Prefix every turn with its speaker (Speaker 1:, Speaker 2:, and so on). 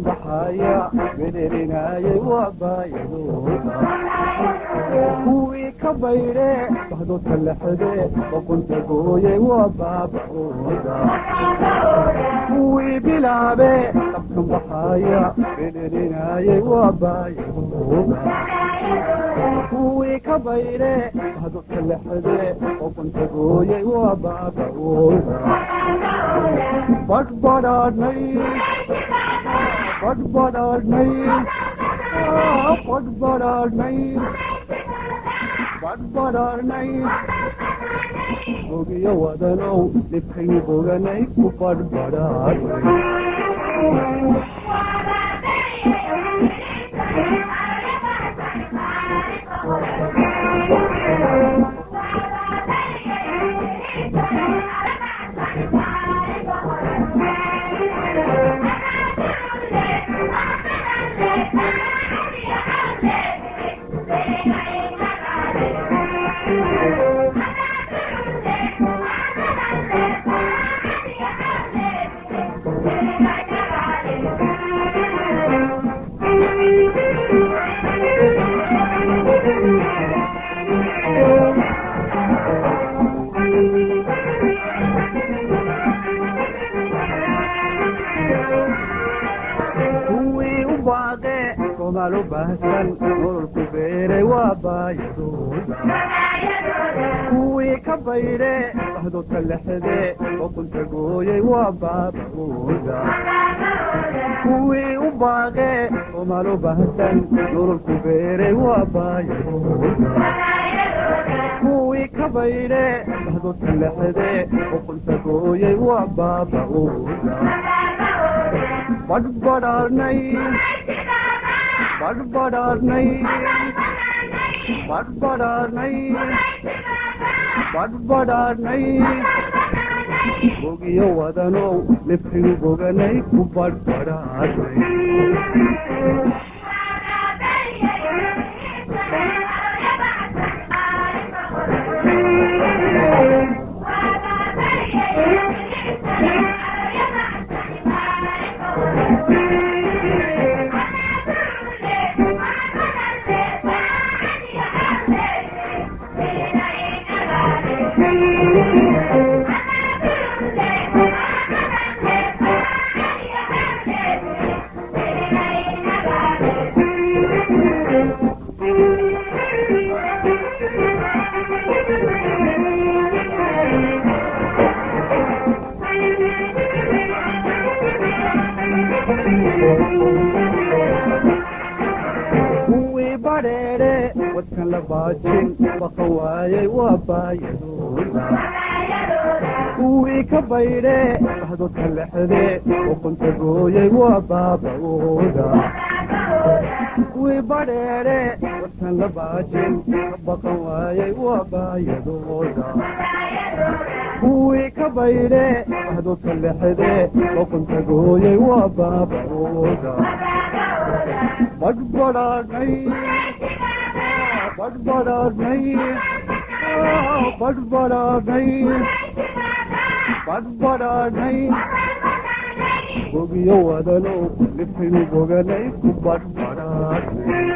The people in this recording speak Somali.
Speaker 1: baxaya wereerinayay waa baayadooda kuwii ka bayre bahdoodka lexde boqonta gooyay waa baaba'ooda kuwii bilaabe dabkan baxaya wereerinayay waa baayadooda kuwii ka bayre bahdoodka lexde boqonta gooyay waa baaba'ooda badhbadhaadhnay badhbadhaadhnay badhbadhaadhnay badhbadhaadhnay bogiyo wadanow dhibkaynu boganay ku badhbadhaadhnay somaalo baahsan nololku beeray waa baayadooda kuwii ka bayre bahdoodka lexde boqonta gooyay waa baaba'ooda kuwii u baaqe somaalo baahsan nololku beeray waa baayadooda kuwii ka bayre bahdoodka lexde boqonta gooyay waa baaba'ooda badhbadhaadhnay badhbadhaadhnay badhbadhaadhnay badhbadhaadhnay bogiyo wadanow dhibkaynu boganay ku badhbadhaadhnay kuwii badheere wadkan la baajin baqa waayay waa baayadooda kuwii ka bayre bahdoodka lexde boqonta gooyay waa baaba'ooda kuwii badheere wadkan la baajin baqan waayay waa baayadooda kuwii ka bayre bahdoodka lexde boqonta gooyay waa baaba'ooda badhbadhaadhnay badhbadhaadhnay badhbadhaadhnay badhbadhaadhnay bogiyo wadanow dhibkaynu boganay ku badhbadhaadhnay